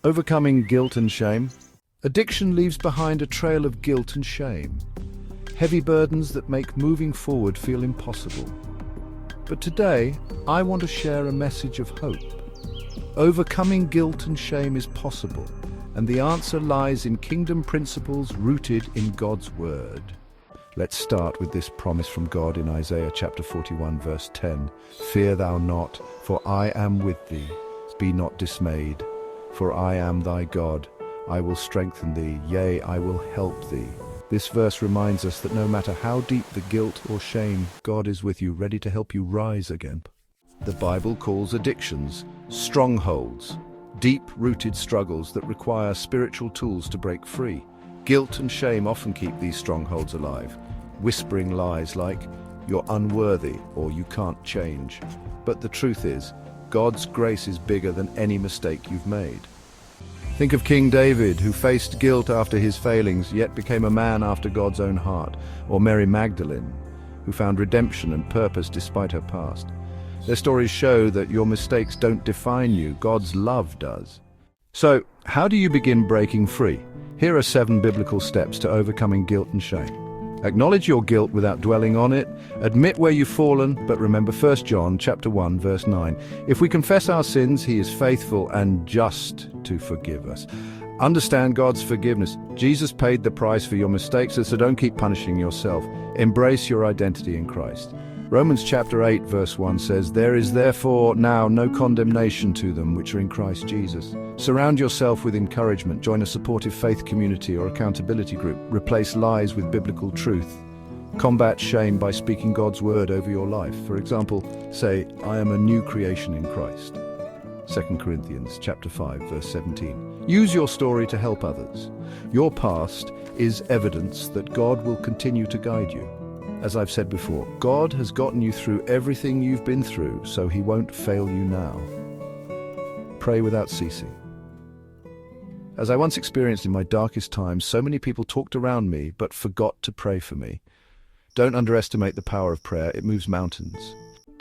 Overcoming guilt and shame. Addiction leaves behind a trail of guilt and shame, heavy burdens that make moving forward feel impossible. But today, I want to share a message of hope. Overcoming guilt and shame is possible, and the answer lies in kingdom principles rooted in God's Word. Let's start with this promise from God in Isaiah chapter 41, verse 10. Fear thou not, for I am with thee. Be not dismayed, for I am thy God. I will strengthen thee, yea, I will help thee. This verse reminds us that no matter how deep the guilt or shame, God is with you, ready to help you rise again. The Bible calls addictions strongholds, deep-rooted struggles that require spiritual tools to break free. Guilt and shame often keep these strongholds alive, whispering lies like, you're unworthy or you can't change. But the truth is, God's grace is bigger than any mistake you've made. Think of King David, who faced guilt after his failings, yet became a man after God's own heart. Or Mary Magdalene, who found redemption and purpose despite her past. Their stories show that your mistakes don't define you, God's love does. So, how do you begin breaking free? Here are 7 biblical steps to overcoming guilt and shame. Acknowledge your guilt without dwelling on it. Admit where you've fallen, but remember 1 John chapter 1, verse 9. If we confess our sins, he is faithful and just to forgive us. Understand God's forgiveness. Jesus paid the price for your mistakes, so don't keep punishing yourself. Embrace your identity in Christ. Romans chapter 8, verse 1 says, There is therefore now no condemnation to them which are in Christ Jesus. Surround yourself with encouragement. Join a supportive faith community or accountability group. Replace lies with biblical truth. Combat shame by speaking God's word over your life. For example, say, I am a new creation in Christ. 2 Corinthians chapter 5, verse 17. Use your story to help others. Your past is evidence that God will continue to guide you. As I've said before, God has gotten you through everything you've been through, so he won't fail you now. Pray without ceasing. As I once experienced in my darkest times, so many people talked around me but forgot to pray for me. Don't underestimate the power of prayer, it moves mountains.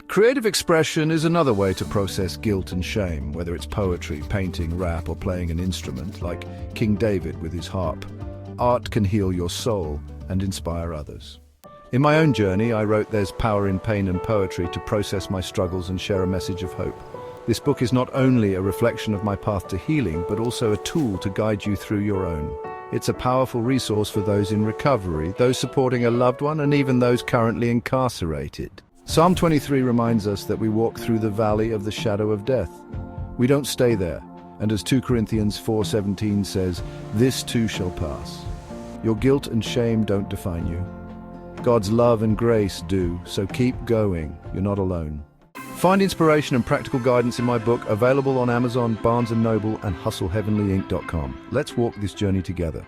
Creative expression is another way to process guilt and shame, whether it's poetry, painting, rap, or playing an instrument, like King David with his harp. Art can heal your soul and inspire others. In my own journey, I wrote There's Power in Pain and Poetry to process my struggles and share a message of hope. This book is not only a reflection of my path to healing, but also a tool to guide you through your own. It's a powerful resource for those in recovery, those supporting a loved one, and even those currently incarcerated. Psalm 23 reminds us that we walk through the valley of the shadow of death. We don't stay there, and as 2 Corinthians 4:17 says, this too shall pass. Your guilt and shame don't define you. God's love and grace do, so keep going. You're not alone. Find inspiration and practical guidance in my book, available on Amazon, Barnes & Noble, and hustleheavenlyinc.com. Let's walk this journey together.